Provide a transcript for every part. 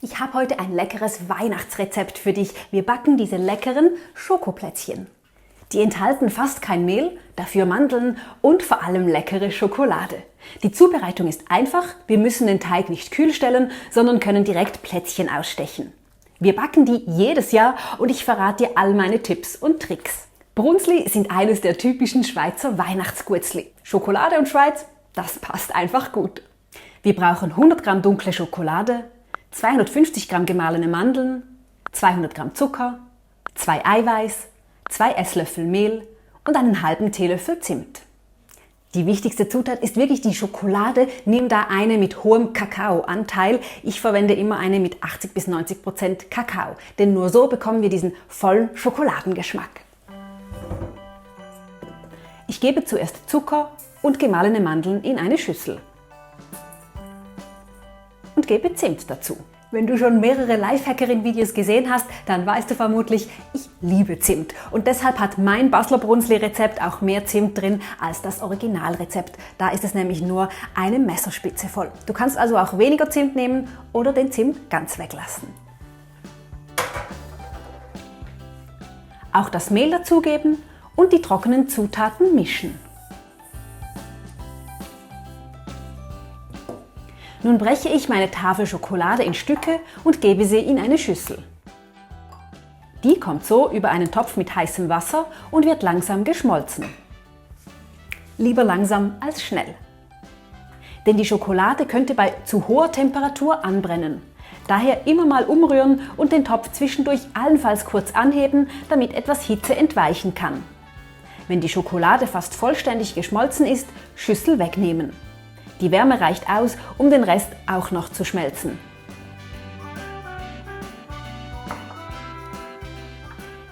Ich habe heute ein leckeres Weihnachtsrezept für dich. Wir backen diese leckeren Schokoplätzchen. Die enthalten fast kein Mehl, dafür Mandeln und vor allem leckere Schokolade. Die Zubereitung ist einfach, wir müssen den Teig nicht kühl stellen, sondern können direkt Plätzchen ausstechen. Wir backen die jedes Jahr und ich verrate dir all meine Tipps und Tricks. Brunsli sind eines der typischen Schweizer Weihnachtsguetzli. Schokolade und Schweiz, das passt einfach gut. Wir brauchen 100 Gramm dunkle Schokolade, 250 Gramm gemahlene Mandeln, 200 Gramm Zucker, 2 Eiweiß, 2 Esslöffel Mehl und einen halben Teelöffel Zimt. Die wichtigste Zutat ist wirklich die Schokolade. Nimm da eine mit hohem Kakaoanteil. Ich verwende immer eine mit 80-90% Kakao, denn nur so bekommen wir diesen vollen Schokoladengeschmack. Ich gebe zuerst Zucker und gemahlene Mandeln in eine Schüssel und gebe Zimt dazu. Wenn du schon mehrere Lifehackerin-Videos gesehen hast, dann weißt du vermutlich, ich liebe Zimt. Und deshalb hat mein Basler Brunsli-Rezept auch mehr Zimt drin als das Originalrezept. Da ist es nämlich nur eine Messerspitze voll. Du kannst also auch weniger Zimt nehmen oder den Zimt ganz weglassen. Auch das Mehl dazugeben und die trockenen Zutaten mischen. Nun breche ich meine Tafel Schokolade in Stücke und gebe sie in eine Schüssel. Die kommt so über einen Topf mit heißem Wasser und wird langsam geschmolzen. Lieber langsam als schnell. Denn die Schokolade könnte bei zu hoher Temperatur anbrennen. Daher immer mal umrühren und den Topf zwischendurch allenfalls kurz anheben, damit etwas Hitze entweichen kann. Wenn die Schokolade fast vollständig geschmolzen ist, Schüssel wegnehmen. Die Wärme reicht aus, um den Rest auch noch zu schmelzen.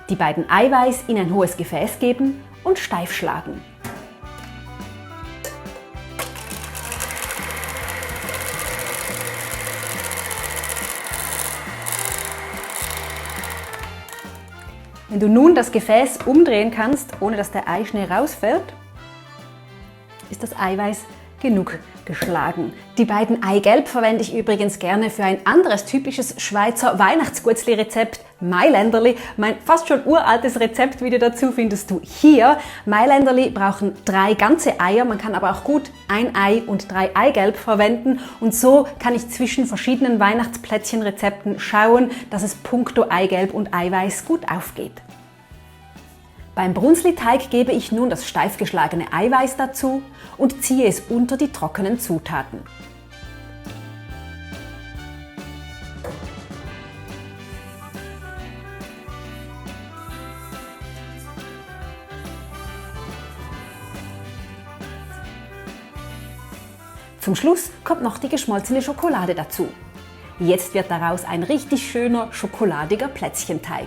Die beiden Eiweiß in ein hohes Gefäß geben und steif schlagen. Wenn du nun das Gefäß umdrehen kannst, ohne dass der Eischnee rausfällt, ist das Eiweiß genug geschlagen. Die beiden Eigelb verwende ich übrigens gerne für ein anderes typisches Schweizer Weihnachtsguetzli-Rezept, Mailänderli. Mein fast schon uraltes Rezeptvideo dazu findest du hier. Mailänderli brauchen 3 ganze Eier, man kann aber auch gut 1 Ei und 3 Eigelb verwenden und so kann ich zwischen verschiedenen Weihnachtsplätzchenrezepten schauen, dass es puncto Eigelb und Eiweiß gut aufgeht. Beim Brunsli-Teig gebe ich nun das steif geschlagene Eiweiß dazu und ziehe es unter die trockenen Zutaten. Zum Schluss kommt noch die geschmolzene Schokolade dazu. Jetzt wird daraus ein richtig schöner schokoladiger Plätzchenteig.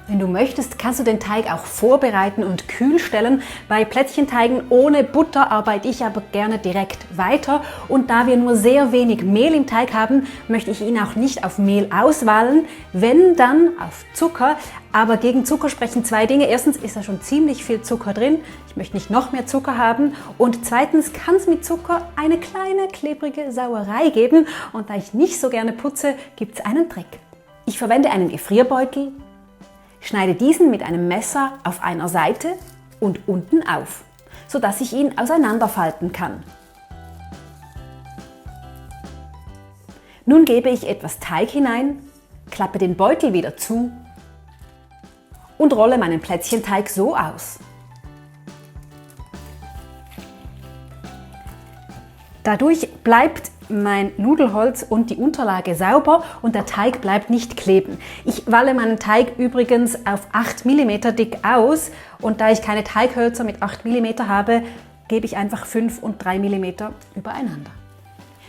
Wenn du möchtest, kannst du den Teig auch vorbereiten und kühl stellen. Bei Plätzchenteigen ohne Butter arbeite ich aber gerne direkt weiter. Und da wir nur sehr wenig Mehl im Teig haben, möchte ich ihn auch nicht auf Mehl auswählen, wenn dann auf Zucker. Aber gegen Zucker sprechen 2 Dinge. Erstens ist da schon ziemlich viel Zucker drin. Ich möchte nicht noch mehr Zucker haben. Und zweitens kann es mit Zucker eine kleine klebrige Sauerei geben. Und da ich nicht so gerne putze, gibt es einen Trick. Ich verwende einen Gefrierbeutel. Schneide diesen mit einem Messer auf einer Seite und unten auf, sodass ich ihn auseinanderfalten kann. Nun gebe ich etwas Teig hinein, klappe den Beutel wieder zu und rolle meinen Plätzchenteig so aus. Dadurch bleibt mein Nudelholz und die Unterlage sauber und der Teig bleibt nicht kleben. Ich walle meinen Teig übrigens auf 8 mm dick aus und da ich keine Teighölzer mit 8 mm habe, gebe ich einfach 5 und 3 mm übereinander.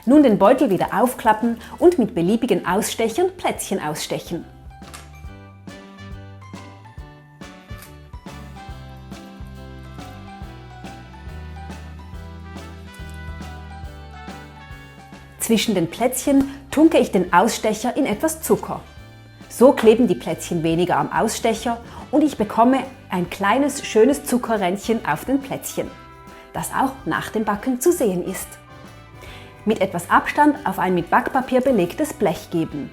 Nun den Beutel wieder aufklappen und mit beliebigen Ausstechern Plätzchen ausstechen. Zwischen den Plätzchen tunke ich den Ausstecher in etwas Zucker. So kleben die Plätzchen weniger am Ausstecher und ich bekomme ein kleines, schönes Zuckerrändchen auf den Plätzchen, das auch nach dem Backen zu sehen ist. Mit etwas Abstand auf ein mit Backpapier belegtes Blech geben.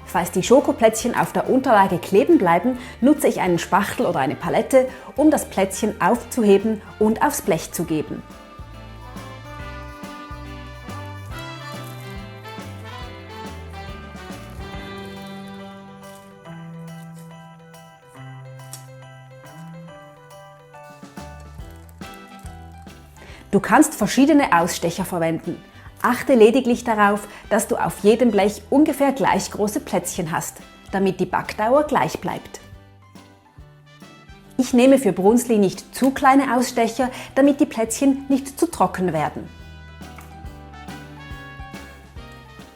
Falls die Schokoplätzchen auf der Unterlage kleben bleiben, nutze ich einen Spachtel oder eine Palette, um das Plätzchen aufzuheben und aufs Blech zu geben. Du kannst verschiedene Ausstecher verwenden. Achte lediglich darauf, dass du auf jedem Blech ungefähr gleich große Plätzchen hast, damit die Backdauer gleich bleibt. Ich nehme für Brunsli nicht zu kleine Ausstecher, damit die Plätzchen nicht zu trocken werden.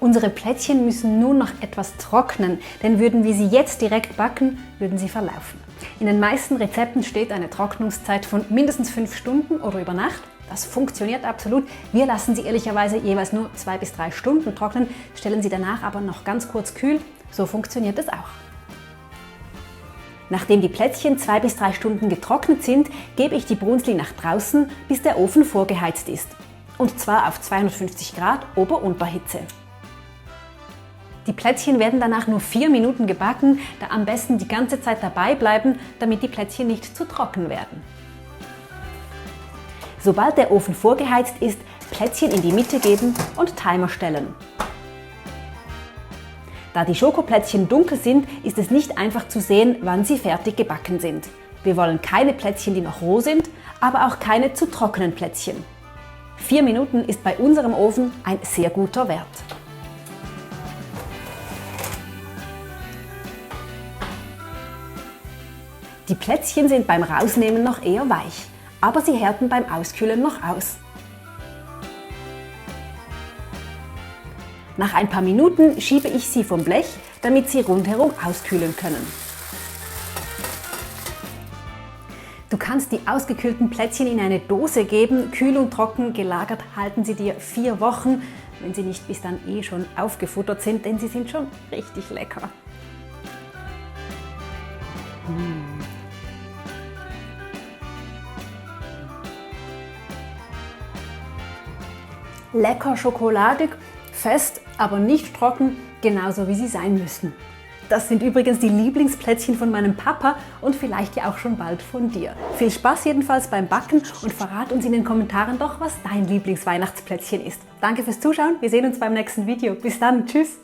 Unsere Plätzchen müssen nun noch etwas trocknen, denn würden wir sie jetzt direkt backen, würden sie verlaufen. In den meisten Rezepten steht eine Trocknungszeit von mindestens 5 Stunden oder über Nacht. Das funktioniert absolut. Wir lassen sie ehrlicherweise jeweils nur 2 bis 3 Stunden trocknen, stellen sie danach aber noch ganz kurz kühl. So funktioniert es auch. Nachdem die Plätzchen 2 bis 3 Stunden getrocknet sind, gebe ich die Brunsli nach draußen, bis der Ofen vorgeheizt ist. Und zwar auf 250 Grad Ober-Unterhitze. Die Plätzchen werden danach nur 4 Minuten gebacken, da am besten die ganze Zeit dabei bleiben, damit die Plätzchen nicht zu trocken werden. Sobald der Ofen vorgeheizt ist, Plätzchen in die Mitte geben und Timer stellen. Da die Schokoplätzchen dunkel sind, ist es nicht einfach zu sehen, wann sie fertig gebacken sind. Wir wollen keine Plätzchen, die noch roh sind, aber auch keine zu trockenen Plätzchen. 4 Minuten ist bei unserem Ofen ein sehr guter Wert. Die Plätzchen sind beim Rausnehmen noch eher weich, aber sie härten beim Auskühlen noch aus. Nach ein paar Minuten schiebe ich sie vom Blech, damit sie rundherum auskühlen können. Du kannst die ausgekühlten Plätzchen in eine Dose geben, kühl und trocken gelagert halten sie dir 4 Wochen, wenn sie nicht bis dann schon aufgefuttert sind, denn sie sind schon richtig lecker. Lecker schokoladig, fest, aber nicht trocken, genauso wie sie sein müssen. Das sind übrigens die Lieblingsplätzchen von meinem Papa und vielleicht ja auch schon bald von dir. Viel Spaß jedenfalls beim Backen und verrat uns in den Kommentaren doch, was dein Lieblingsweihnachtsplätzchen ist. Danke fürs Zuschauen, wir sehen uns beim nächsten Video. Bis dann, tschüss!